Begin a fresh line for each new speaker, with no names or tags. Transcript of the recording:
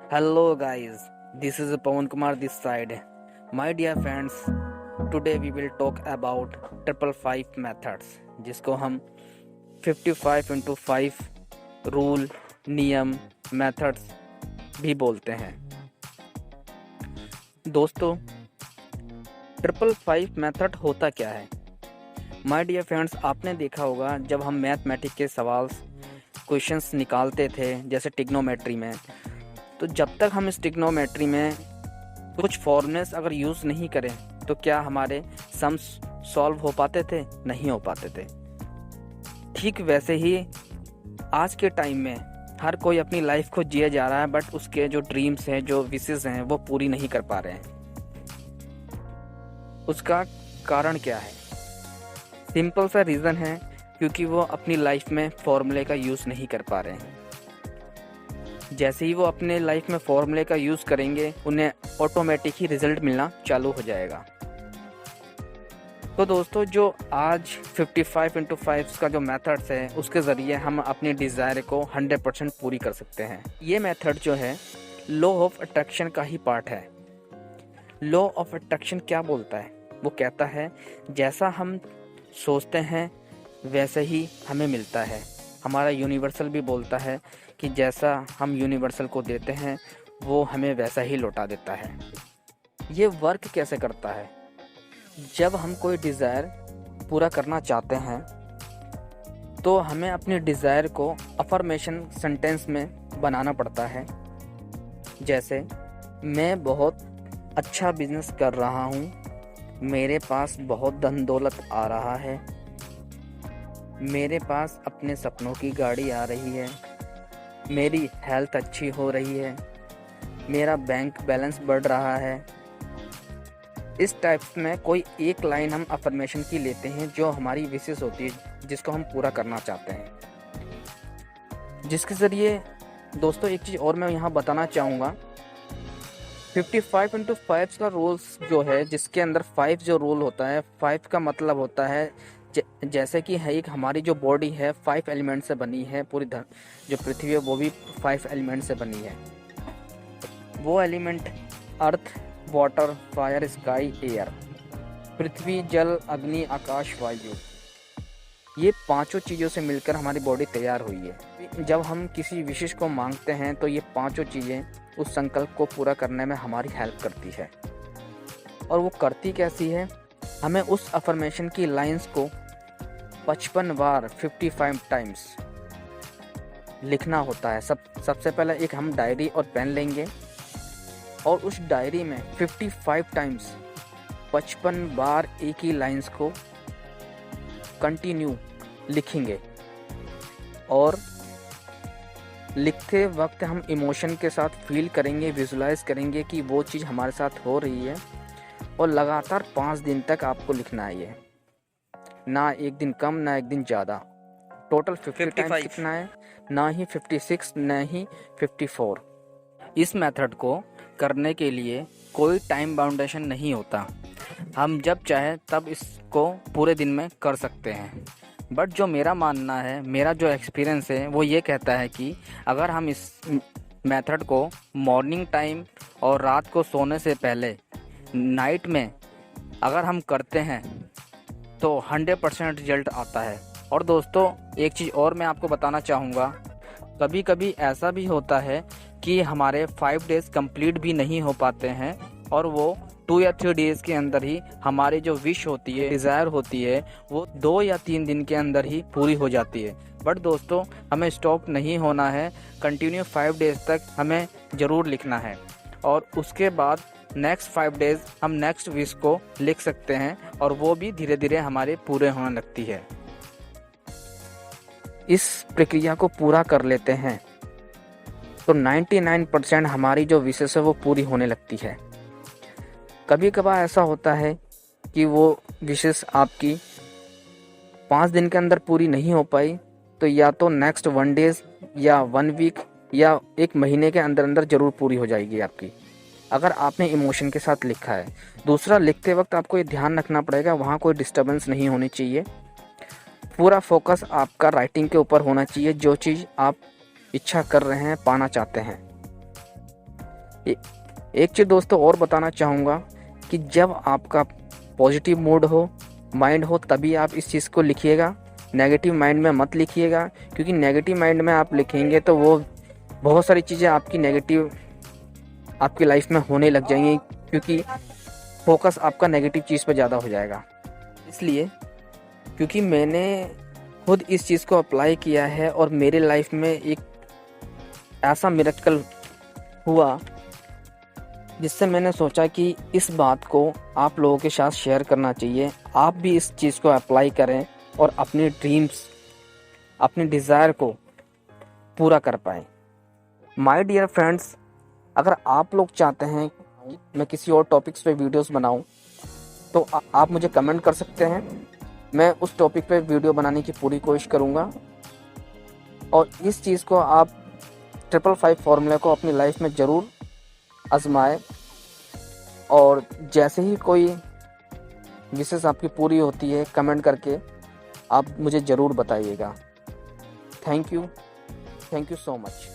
Hello guys, this is Pawan Kumar this side. My dear friends, today we will talk about triple five methods जिसको हम 55 into 5 rule, नियम, methods भी बोलते हैं। दोस्तों, triple five method होता क्या है? माय डियर फ्रेंड्स, आपने देखा होगा जब हम मैथमेटिक्स के सवाल क्वेश्चंस निकालते थे जैसे ट्रिग्नोमेट्री में, तो जब तक हम इस ट्रिग्नोमेट्री में कुछ फॉर्मूलेस अगर यूज़ नहीं करें तो क्या हमारे सम्स सॉल्व हो पाते थे? नहीं हो पाते थे। ठीक वैसे ही आज के टाइम में हर कोई अपनी लाइफ को जिए जा रहा है, बट उसके जो ड्रीम्स हैं, जो विशेस हैं, वो पूरी नहीं कर पा रहे हैं। उसका कारण क्या है? सिंपल सा रीज़न है, क्योंकि वो अपनी लाइफ में फॉर्मूले का यूज़ नहीं कर पा रहे हैं। जैसे ही वो अपने लाइफ में फॉर्मूले का यूज़ करेंगे, उन्हें ऑटोमेटिक ही रिजल्ट मिलना चालू हो जाएगा। तो दोस्तों, जो आज 55 into 5 का जो मेथड्स है, उसके ज़रिए हम अपनी डिज़ायर को 100% पूरी कर सकते हैं। ये मेथड जो है लॉ ऑफ अट्रैक्शन का ही पार्ट है। लॉ ऑफ अट्रैक्शन क्या बोलता है? वो कहता है जैसा हम सोचते हैं वैसे ही हमें मिलता है। हमारा यूनिवर्सल भी बोलता है कि जैसा हम यूनिवर्सल को देते हैं वो हमें वैसा ही लौटा देता है। ये वर्क कैसे करता है? जब हम कोई डिज़ायर पूरा करना चाहते हैं तो हमें अपनी डिज़ायर को अफर्मेशन सेंटेंस में बनाना पड़ता है। जैसे, मैं बहुत अच्छा बिजनेस कर रहा हूँ, मेरे पास बहुत धन दौलत आ रहा है, मेरे पास अपने सपनों की गाड़ी आ रही है, मेरी हेल्थ अच्छी हो रही है, मेरा बैंक बैलेंस बढ़ रहा है। इस टाइप्स में कोई एक लाइन हम अफर्मेशन की लेते हैं जो हमारी विशेष होती है, जिसको हम पूरा करना चाहते हैं। जिसके ज़रिए दोस्तों एक चीज़ और मैं यहाँ बताना चाहूँगा, 55 into 5 का रूल्स जो है, जिसके अंदर 5 जो रूल होता है, 5 का मतलब होता है जैसे कि है एक हमारी जो बॉडी है 5 एलिमेंट से बनी है, पूरी जो पृथ्वी है वो भी 5 एलिमेंट से बनी है। वो एलिमेंट अर्थ, वाटर, फायर, स्काई, एयर, पृथ्वी, जल, अग्नि, आकाश, वायु, ये पांचों चीज़ों से मिलकर हमारी बॉडी तैयार हुई है। जब हम किसी विशेष को मांगते हैं तो ये पांचों चीज़ें उस संकल्प को पूरा करने में हमारी हेल्प करती है। और वो करती कैसी है? हमें उस अफर्मेशन की लाइंस को 55 बार 55 टाइम्स लिखना होता है। सबसे पहले एक हम डायरी और पेन लेंगे और उस डायरी में 55 टाइम्स 55 बार एक ही लाइंस को कंटिन्यू लिखेंगे। और लिखते वक्त हम इमोशन के साथ फील करेंगे, विजुलाइज करेंगे कि वो चीज़ हमारे साथ हो रही है। और लगातार 5 दिन तक आपको लिखना है। ये ना एक दिन कम ना एक दिन ज़्यादा। टोटल 50 टाइम्स कितना है? ना ही 56 ना ही 54। इस मेथड को करने के लिए कोई टाइम बाउंडेशन नहीं होता। हम जब चाहे तब इसको पूरे दिन में कर सकते हैं। बट जो मेरा मानना है, मेरा जो एक्सपीरियंस है, वो ये कहता है कि अगर हम इस मेथड को मॉर्निंग टाइम और रात को सोने से पहले नाइट में अगर हम करते हैं तो 100% रिजल्ट आता है। और दोस्तों, एक चीज़ और मैं आपको बताना चाहूँगा, कभी कभी ऐसा भी होता है कि हमारे 5 डेज़ कंप्लीट भी नहीं हो पाते हैं और वो 2 या 3 डेज़ के अंदर ही हमारी जो विश होती है, डिज़ायर होती है, वो 2 या 3 दिन के अंदर ही पूरी हो जाती है। बट दोस्तों, हमें स्टॉप नहीं होना है, कंटिन्यू 5 डेज़ तक हमें ज़रूर लिखना है। और उसके बाद नेक्स्ट 5 डेज़ हम नेक्स्ट विश को लिख सकते हैं और वो भी धीरे धीरे हमारे पूरे होने लगती है। इस प्रक्रिया को पूरा कर लेते हैं तो 99% हमारी जो विशेष है वो पूरी होने लगती है। कभी कभार ऐसा होता है कि वो विशेष आपकी 5 दिन के अंदर पूरी नहीं हो पाई, तो या तो नेक्स्ट 1 डेज या 1 वीक या 1 महीने के अंदर अंदर ज़रूर पूरी हो जाएगी आपकी, अगर आपने इमोशन के साथ लिखा है। दूसरा, लिखते वक्त आपको ये ध्यान रखना पड़ेगा, वहाँ कोई डिस्टर्बेंस नहीं होनी चाहिए। पूरा फोकस आपका राइटिंग के ऊपर होना चाहिए, जो चीज़ आप इच्छा कर रहे हैं, पाना चाहते हैं। एक चीज़ दोस्तों और बताना चाहूँगा कि जब आपका पॉजिटिव मूड हो, माइंड हो, तभी आप इस चीज़ को लिखिएगा। नेगेटिव माइंड में मत लिखिएगा, क्योंकि नेगेटिव माइंड में आप लिखेंगे तो वो बहुत सारी चीज़ें आपकी नेगेटिव आपकी लाइफ में होने लग जाएंगी, क्योंकि फोकस आपका नेगेटिव चीज़ पर ज़्यादा हो जाएगा। इसलिए क्योंकि मैंने खुद इस चीज़ को अप्लाई किया है और मेरे लाइफ में एक ऐसा मिरेकल हुआ जिससे मैंने सोचा कि इस बात को आप लोगों के साथ शेयर करना चाहिए। आप भी इस चीज़ को अप्लाई करें और अपने ड्रीम्स, अपने डिज़ायर को पूरा कर पाएँ। माय डियर फ्रेंड्स, अगर आप लोग चाहते हैं कि मैं किसी और टॉपिक्स पे वीडियोस बनाऊं तो आप मुझे कमेंट कर सकते हैं। मैं उस टॉपिक पे वीडियो बनाने की पूरी कोशिश करूंगा। और इस चीज़ को आप 555 फार्मूला को अपनी लाइफ में ज़रूर आजमाएं, और जैसे ही कोई विशेष आपकी पूरी होती है कमेंट करके आप मुझे ज़रूर बताइएगा। Thank you so much.